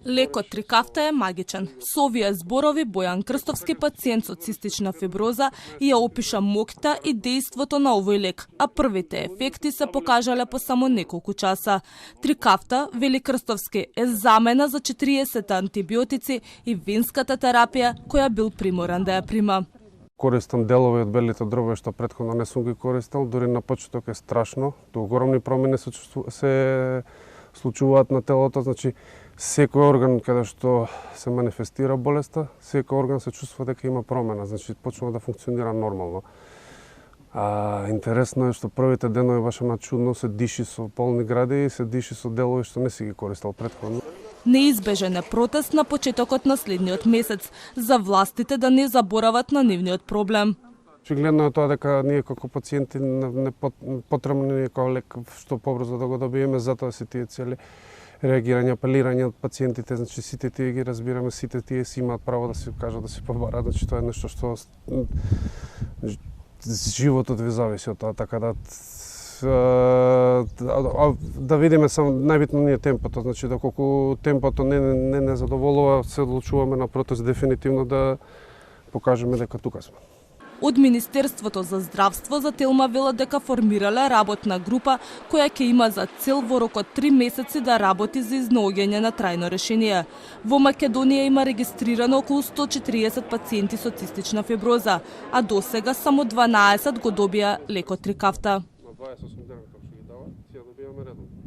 Лекот Трикафта е магичен. Со овие зборови Бојан Крстовски, пациент со цистична фиброза, ја опиша моќта и дејството на овој лек, а првите ефекти се покажале по само неколку часа. Трикафта, вели Крстовски, е замена за 40 антибиотици и винската терапија која бил приморан да ја прима. Користам делови од белите дробови што претходно не сум ги користел, дури на почеток е страшно. Тоа огромни промени се случуваат на телото, значи секој орган каде што се манифестира болеста, секој орган се чувствува дека има промена, значи почнува да функционира нормално. Интересно е што првите денови баш на чудно се диши со полни гради и се диши со делови што не си ги користел претходно. Неизбежен е протест на почетокот на следниот месец за властите да не заборават на нивниот проблем. Очигледно е тоа дека ние како пациенти не потребно ни е како лек што побрзо да го добиеме, затоа се тие цели реагирање, апелирање од пациентите, значи сите тие ги разбираме, сите тие си имаат право да се кажат, да се побарат, значи тоа е нешто што животот ви зависи од тоа, така да видиме само најбитно ни е темпото, значи доколку темпото не задоволува, се одлучуваме на протест дефинитивно да покажеме дека тука сме. Од Министерството за здравство за Телма велат дека формирале работна група која ќе има за цел во рок од 3 месеци да работи за изнаоѓање на трајно решение. Во Македонија има регистрирано околу 140 пациенти со цистична фиброза, а досега само 12 го добија лекот Трикафта. На 28 дена што ги дава, ќе добиеме редом.